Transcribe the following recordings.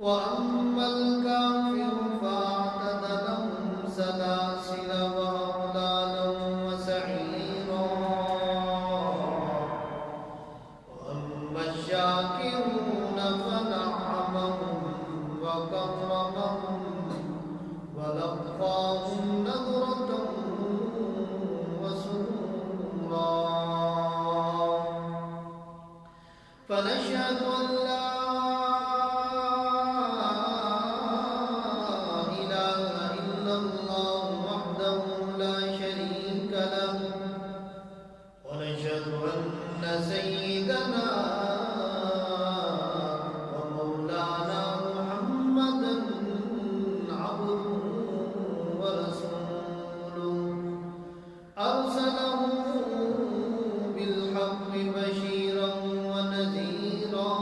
وأما الكافر فأعتد لهم سلاسل وأغلالا وسعيرا وأما الشاكرون فنعمهم وكرمهم ولقاهم نضرة وسرورا فنشهد أن لا إله إلا الله وحده لا شريك له ونشهد أن سيدنا ومولانا محمدا عبده ورسوله أرسله بالحق بشيرا ونذيرا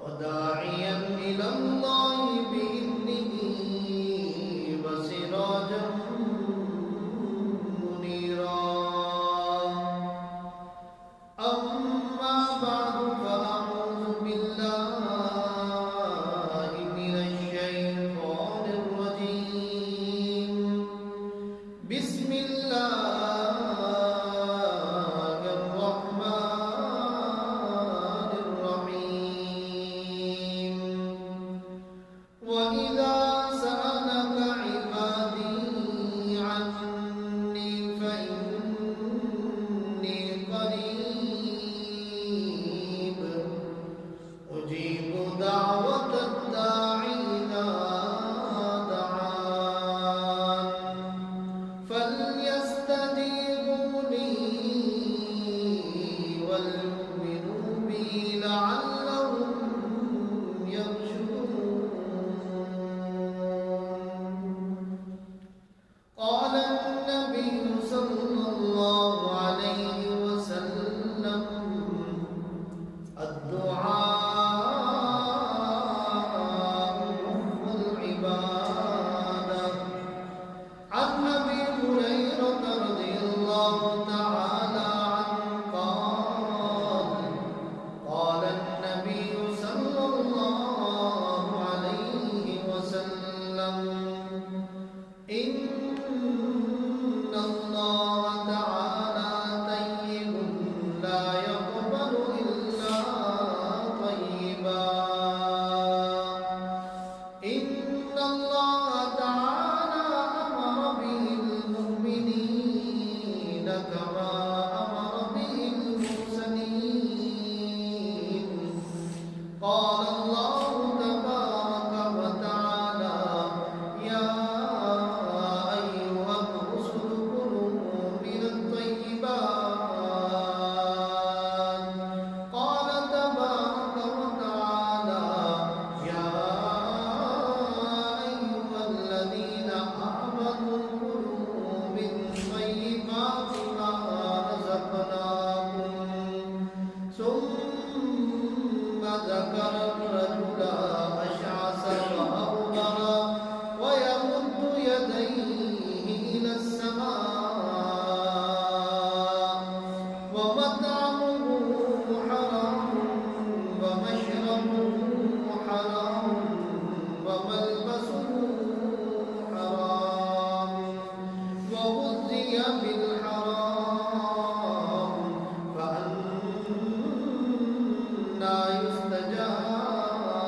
وداعيا إلى الله بإذنه وسراجا منيرا أما بعد فأعوذ بالله من الشيطان الرجيم بسم الله الرحمن الرحيم وإذا سألك عبادي عني فإني قريب أجيب دعوة الداعي إذا دعان فليستجيبوا لي وليؤمنوا بي لعلهم يرشدون قال النبي صلى الله عليه وسلم الدعاء مخ العبادة عن أبي هريرة رضي الله تعالى عنه قال قال النبي صلى الله عليه وسلم إن الله تعالى طيب لا يقبل إلا طيبا إن الله تعالى أمر به المؤمنين كما أمر به المرسلين قال الله تبارك وتعالى يا أيها الرسل كلوا من الطيبات قال تبارك وتعالى يا أيها الذين آمنوا كلوا من طيبات ما رزقناكم ثم ذكر الرجل أشعث وأغبر ويمد يديه إلى السماء ومطعمه حرام ومشربه حرام وملبسه حرام وغذي بالحرام فأنى يستجاب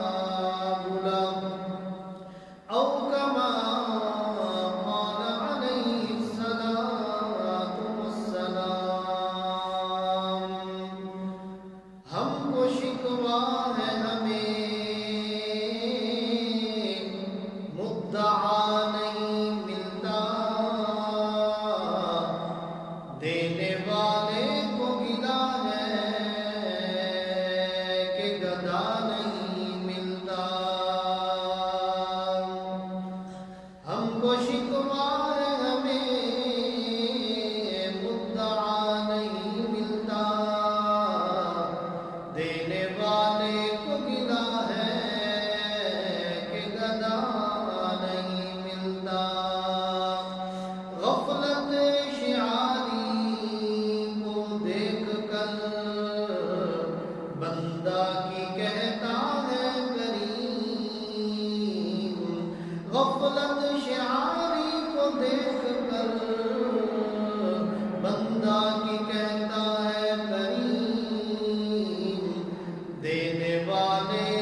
वाले